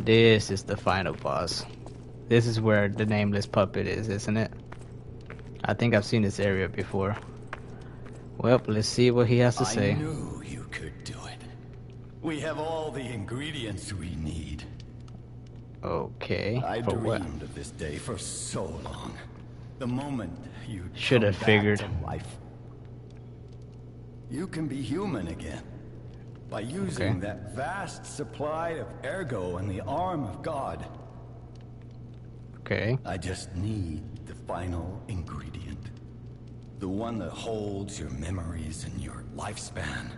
This is the final boss. This is where the nameless puppet is, isn't it? I think I've seen this area before. Well, let's see what he has to say. I knew you could do it. We have all the ingredients we need. Okay. I For what? dreamed of this day for so long. The moment you Should have figured. to life. You can be human again by using that vast supply of ergo in the arm of God. Okay. I just need the final ingredient. The one that holds your memories and your lifespan.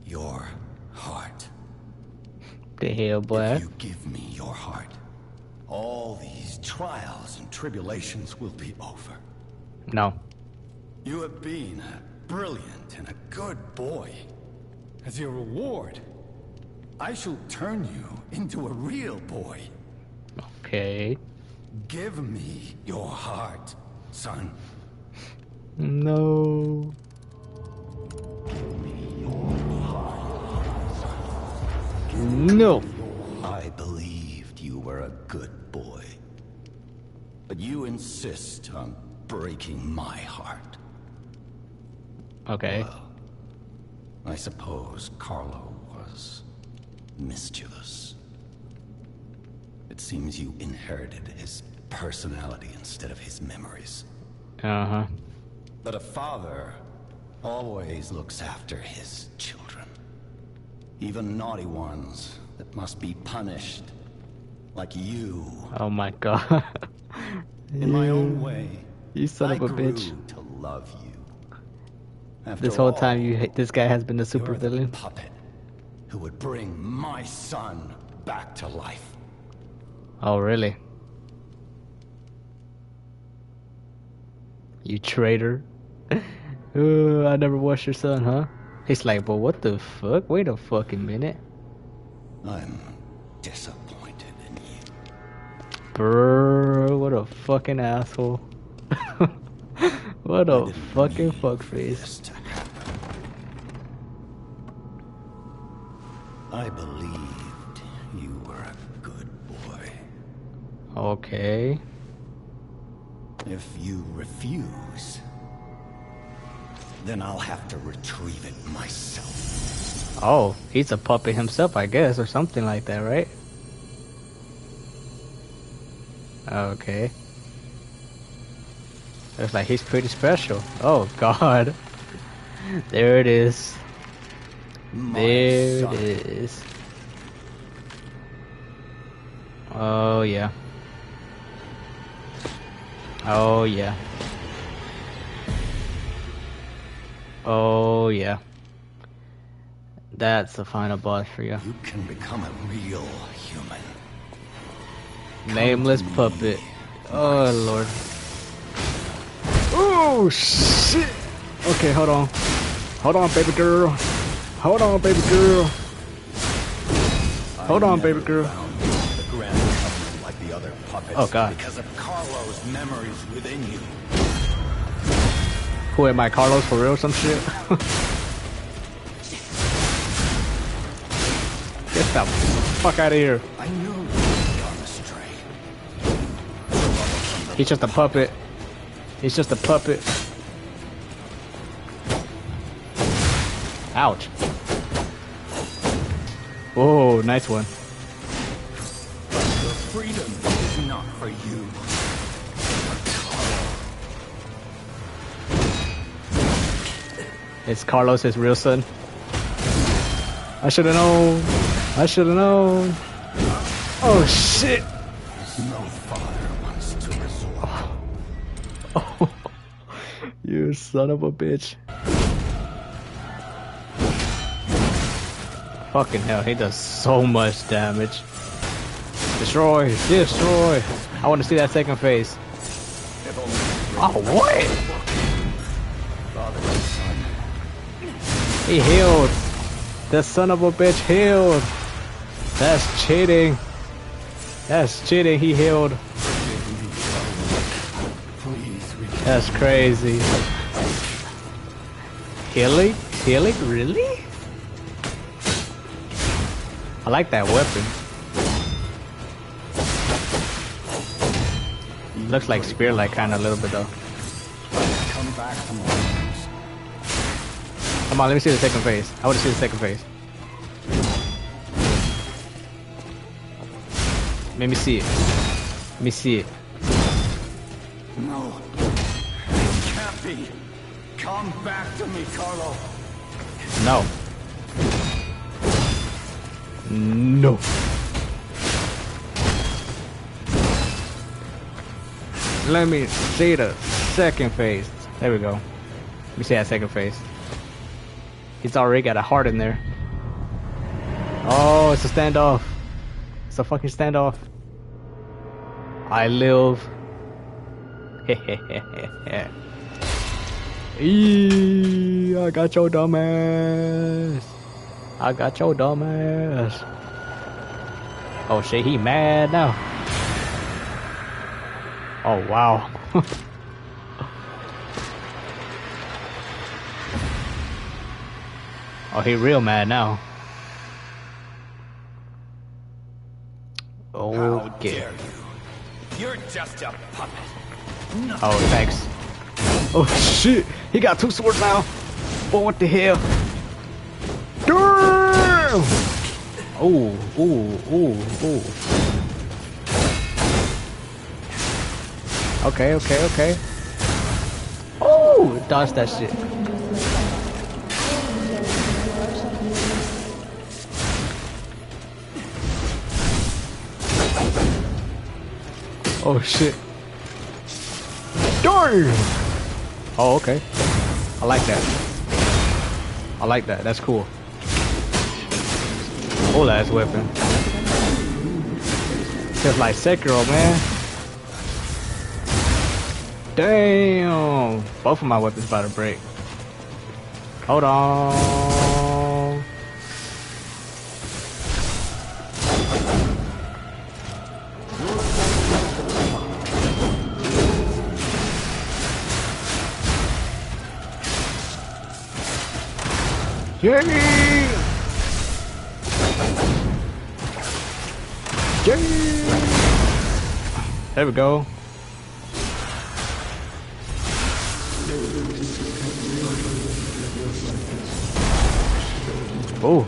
Your heart. The hell, boy. If you give me your heart, all these trials and tribulations will be over. No. You have been a brilliant and a good boy. As your reward, I shall turn you into a real boy. Okay. Give me your heart, son. No. Give me your heart, No. I believed you were a good boy. But you insist on breaking my heart. Okay. Well, I suppose Carlo was mischievous. It seems you inherited his personality instead of his memories. Uh-huh. But a father always looks after his children. Even naughty ones that must be punished. Like you. Oh my god. In my own way, You son I of a grew bitch. to love you. After This whole all, time this guy has been the super you're the villain. puppet who would bring my son back to life. Oh really? You traitor. I never watched your son, huh? He's like, but what the fuck? Wait a fucking minute. I'm disappointed in you. Brrr, what a fucking asshole. What a fucking This fuckface. to happen. I believed you were a good boy. Okay. If you refuse, then I'll have to retrieve it myself. Oh, he's a puppet himself, I guess, or something like that, right? Okay. Looks like he's pretty special. Oh god. There it is. There son. it is. Oh yeah. Oh yeah. Oh yeah. That's the final boss for you. You can become a real human. Nameless puppet. Oh lord. Oh shit. Okay, hold on. Hold on, baby girl. Hold on, baby girl. Hold on, baby girl. The grand puppet like the other puppets. Oh god. Because of Carlo's memories within you. Who am I, Carlos, for real? Some shit? Get the fuck out of here. I knew you had gone astray. He's just a puppet. He's just a puppet. Ouch. Whoa, nice one. Your freedom is not for you. Is Carlos his real son? I should have known. I should have known. Oh shit. No father wants to resort. Oh, you son of a bitch. Fucking hell, he does so much damage. Destroy, destroy. I want to see that second phase. Oh, what? Father and son. He healed. The son of a bitch healed. That's cheating. That's cheating. He healed. Please, That's crazy. Healing? Healing? Really? I like that weapon. Looks like spear-like kind of a little bit though. Come back to me. Come on, let me see the second phase. I want to see the second phase. Let me see it. Let me see it. No. It can't be. Come back to me, Carlo. No. No. Let me see the second phase. There we go. Let me see that second phase. He's already got a heart in there. Oh, it's a standoff. It's a fucking standoff. I live. Eee, I got your dumbass. I got your dumbass. Oh shit, he mad now. Oh wow. Oh, he real mad now. Okay. How dare you? You're just a puppet. Nothing. Oh, thanks. Oh shit, he got two swords now. Oh, what the hell? Damn! Oh, oh. Okay. Oh, dodge that shit. Oh shit. Darn! Oh, okay. I like that. That's cool. Old ass weapon. Just like Sekiro, man. Damn! Both of my weapons about to break. Hold on. Yay! There we go. Oh,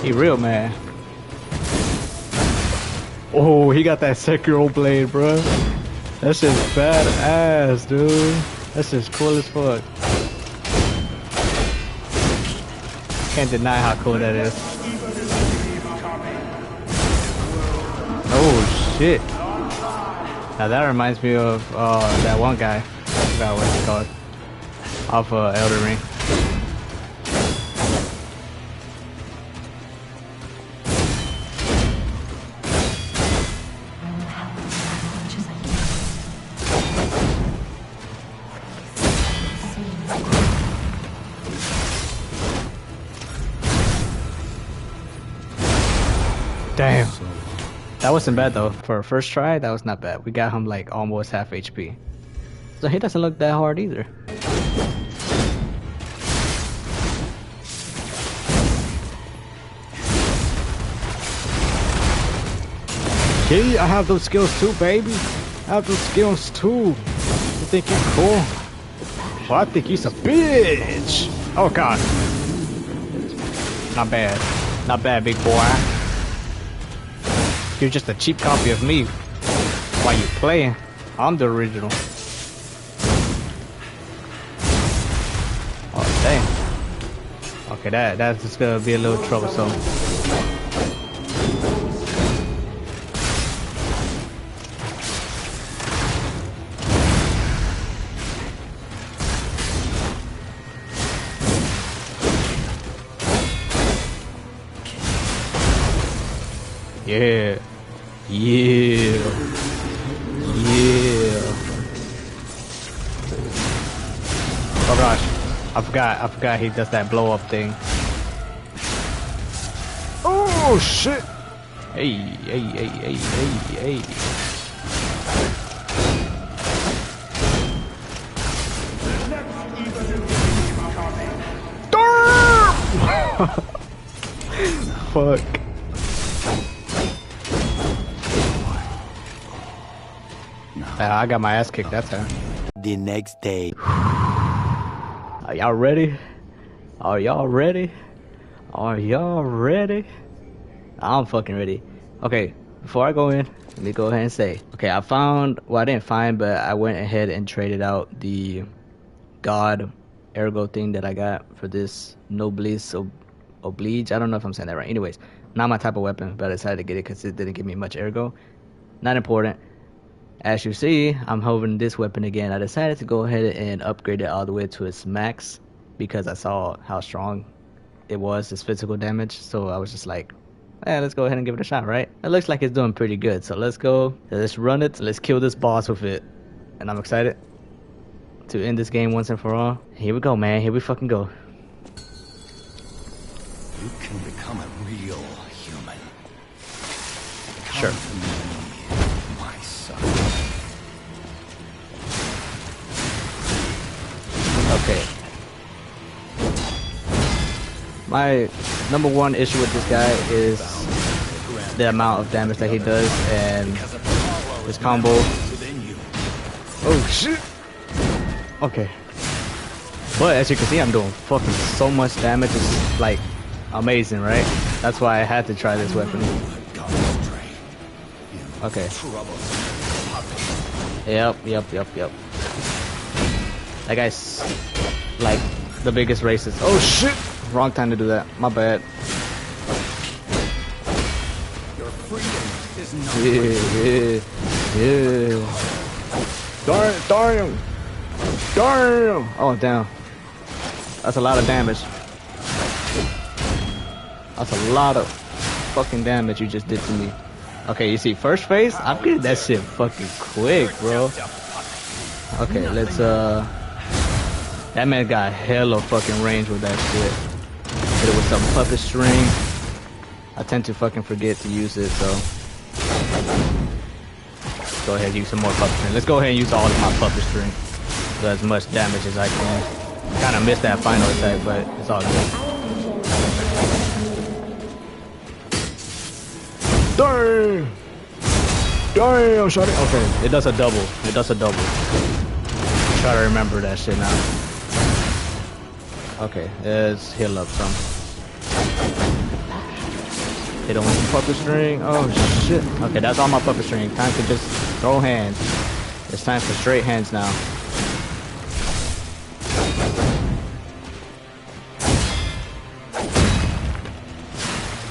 he real mad. Oh, he got that Sekiro blade, bro. That shit's badass, dude. That shit's cool as fuck. Can't deny how cool that is. Oh shit! Now that reminds me of that one guy. I forgot what he's called. Off Elden Ring. Damn. That wasn't bad though. For a first try, that was not bad. We got him like almost half HP. So he doesn't look that hard either. Yeah, I have those skills too, baby. I have those skills too. You think you're cool? Well, I think he's a bitch. Oh god. Not bad. Not bad, big boy. You're just a cheap copy of me. While you playing, I'm the original. Oh dang. Okay, that's just gonna be a little troublesome. Yeah. Yeah. Oh gosh. I forgot he does that blow up thing. Oh shit. Hey. Damn! Fuck. Now I got my ass kicked that time. The next day. Are y'all ready? Are y'all ready? Are y'all ready? I'm fucking ready. Okay, before I go in, let me go ahead and say, okay, I found, well, I didn't find, but I went ahead and traded out the God ergo thing that I got for this Noblesse Oblige. I don't know if I'm saying that right. Anyways, not my type of weapon, but I decided to get it because it didn't give me much ergo. Not important. As you see, I'm holding this weapon again. I decided to go ahead and upgrade it all the way to its max because I saw how strong it was, its physical damage. So I was just like, let's go ahead and give it a shot, right? It looks like it's doing pretty good. So let's go. Let's run it. Let's kill this boss with it. And I'm excited to end this game once and for all. Here we go, man. Here we fucking go. You can become a real human. Sure. Come to me, my son. Okay. My number one issue with this guy is the amount of damage that he does and his combo. Oh shit! Okay. But as you can see, I'm doing fucking so much damage. It's like amazing, right? That's why I had to try this weapon. Okay. Yep. That guy's like the biggest racist. Oh shit! Wrong time to do that. My bad. Your freedom is not Yeah. Darn! Oh damn. That's a lot of damage. That's a lot of fucking damage you just did to me. Okay, you see, first phase, I'm getting that shit fucking quick, bro. Okay, let's that man got hella fucking range with that shit. Hit it with some puppet string. I tend to fucking forget to use it, so go ahead and use some more puppet string. Let's go ahead and use all of my puppet string. Do as much damage as I can. Kinda missed that final attack, but it's all good. Damn, shot it. Okay, it does a double. Try to remember that shit now. Okay, let's heal up some. Hit him with some puppet string. Oh shit. Okay, that's all my puppet string. Time to just throw hands. It's time for straight hands now.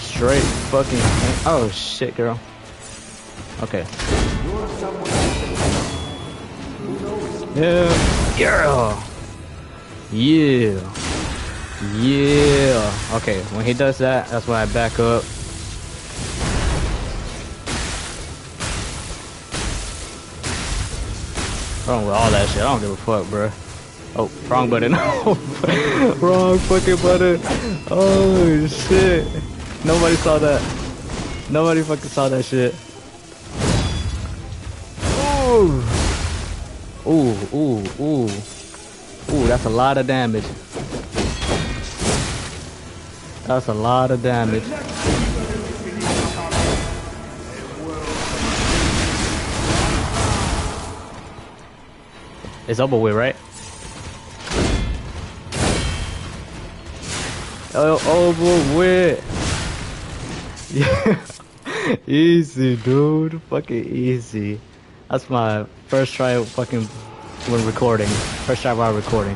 Straight fucking hand. Oh shit, girl. Okay. Yeah. Okay, when he does that, that's when I back up. Wrong with all that shit. I don't give a fuck, bro. Oh, wrong button. Wrong fucking button. Oh shit. Nobody saw that. Nobody fucking saw that shit. Ooh, that's a lot of damage. That's a lot of damage. It's over with, right? Over with. Yeah. Easy, dude. Fucking easy. That's my first try fucking when recording. First try while recording.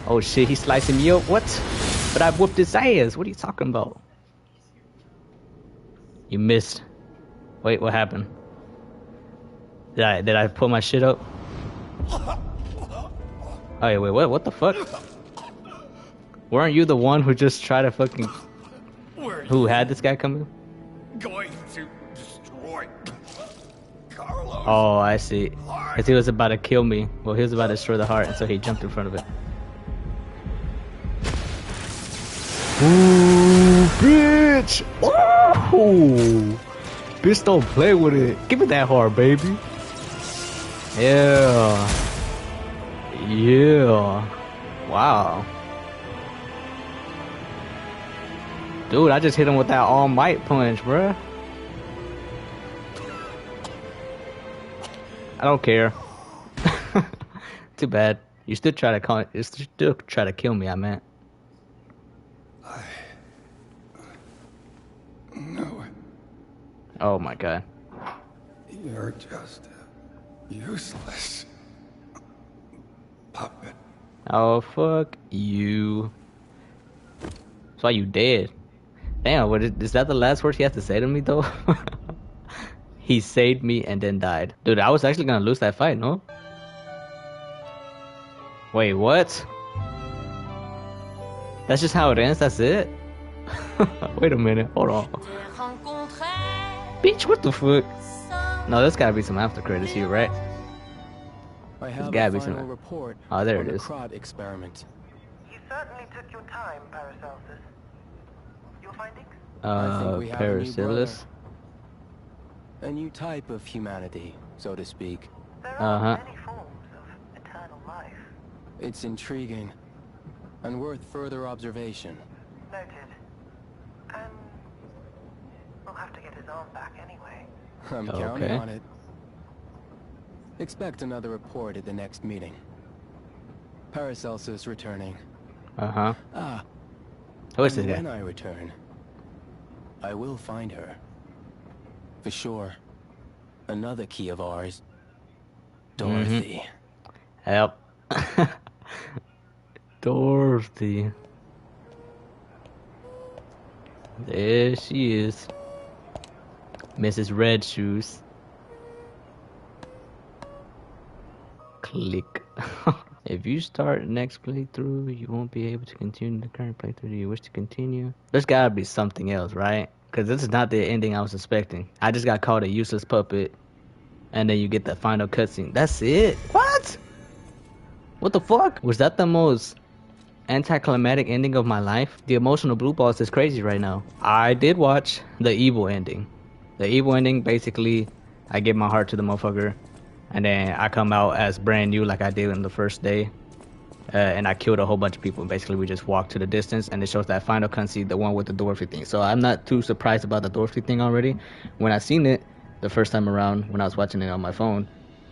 Oh shit, he's slicing me up. What? But I whooped his ass. What are you talking about? You missed. Wait, what happened? Did I put my shit up? Oh wait, what the fuck? Weren't you the one who just tried to fucking who had this guy coming? Going to destroy Carlos. Oh, I see. Because he was about to kill me. Well, he was about to destroy the heart, and so he jumped in front of it. Ooh, bitch! Ooh! Bitch, don't play with it. Give me that heart, baby. Yeah. Wow. Dude, I just hit him with that all might punch, bruh. I don't care. Too bad. You still try to kill me, I meant. No, Oh my god. you're just a useless puppet. Oh fuck you. That's why you dead. Damn, is that the last words he has to say to me though? He saved me and then died. Dude, I was actually gonna lose that fight, no? Wait, what? That's just how it ends, that's it? Wait a minute, hold on. Bitch, what the fuck? No, there's gotta be some after credits here, right? I have gotta a be final some- report Oh, there on it the is. Crod experiment. You certainly took your time, Paracelsus. Your findings? I think we have a new Paracelsus? A new type of humanity, so to speak. There are Uh-huh. many forms of eternal life. It's intriguing and worth further observation. Noted. And we'll have to get his arm back anyway. I'm Okay. counting on it. Expect another report at the next meeting. Paracelsus returning. Uh-huh. Ah, Who is this and guy? when I return, I will find her. For sure. Another key of ours. Dorothy. Help. Dorothy. There she is. Mrs. Red Shoes. Click. If you start next playthrough, you won't be able to continue the current playthrough. Do you wish to continue? There's gotta be something else, right? Because this is not the ending I was expecting. I just got called a useless puppet, and then you get the final cutscene. That's it? What? What the fuck? Was that the most anticlimactic ending of my life? The emotional blue balls is crazy right now. I did watch the evil ending. The evil ending, basically, I give my heart to the motherfucker, and then I come out as brand new like I did in the first day. And I killed a whole bunch of people. Basically, we just walked to the distance, and it shows that final cutscene, the one with the Dorothy thing. So I'm not too surprised about the Dorothy thing already. When I seen it the first time around, when I was watching it on my phone,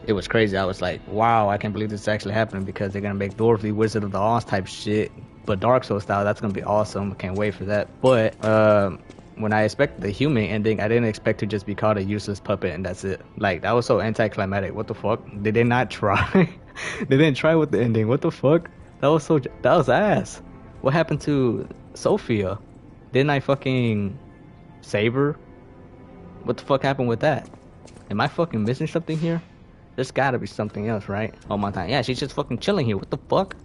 it was crazy. I was like, wow, I can't believe this is actually happening, because they're gonna make Dorothy Wizard of the Oz type shit, but Dark Souls style. That's gonna be awesome. I can't wait for that. But when I expected the human ending, I didn't expect to just be called a useless puppet and that's it. Like, that was so anticlimactic. What the fuck? Did they not try? They didn't try with the ending. What the fuck? That was ass. What happened to Sophia? Didn't I fucking save her? What the fuck happened with that? Am I fucking missing something here? There's gotta be something else, right? Oh my god. Yeah, she's just fucking chilling here. What the fuck?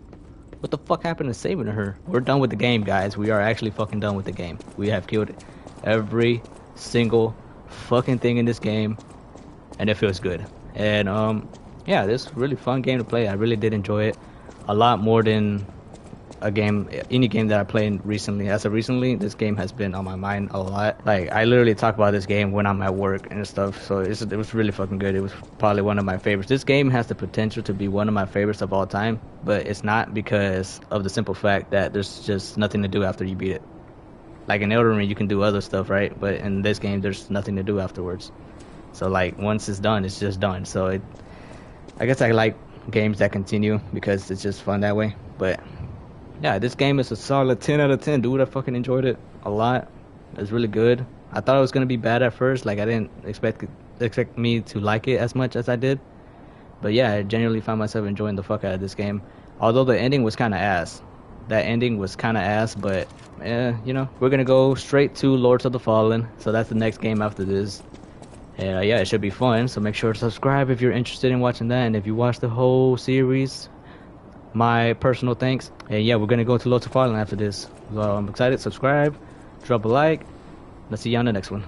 What the fuck happened to saving her? We're done with the game, guys. We are actually fucking done with the game. We have killed every single fucking thing in this game, and it feels good. And yeah, this is a really fun game to play. I really did enjoy it a lot more than any game that I played recently. As of recently, this game has been on my mind a lot. Like, I literally talk about this game when I'm at work and stuff, so it was really fucking good. It was probably one of my favorites. This game has the potential to be one of my favorites of all time, but it's not, because of the simple fact that there's just nothing to do after you beat it. Like in Elden Ring, you can do other stuff, right? But in this game, there's nothing to do afterwards. So like, once it's done, it's just done. So I guess I like games that continue because it's just fun that way. But yeah, this game is a solid 10 out of 10, dude. I fucking enjoyed it a lot. It was really good. I thought it was gonna be bad at first. Like, I didn't expect me to like it as much as I did. But yeah, I genuinely found myself enjoying the fuck out of this game. Although the ending was kind of ass. That ending was kind of ass, but you know, we're gonna go straight to Lords of the Fallen. So that's the next game after this. And yeah, it should be fun. So make sure to subscribe if you're interested in watching that. And if you watch the whole series, my personal thanks. And yeah, we're gonna go to Lords of the Fallen after this. So I'm excited. Subscribe, drop a like. Let's see you on the next one.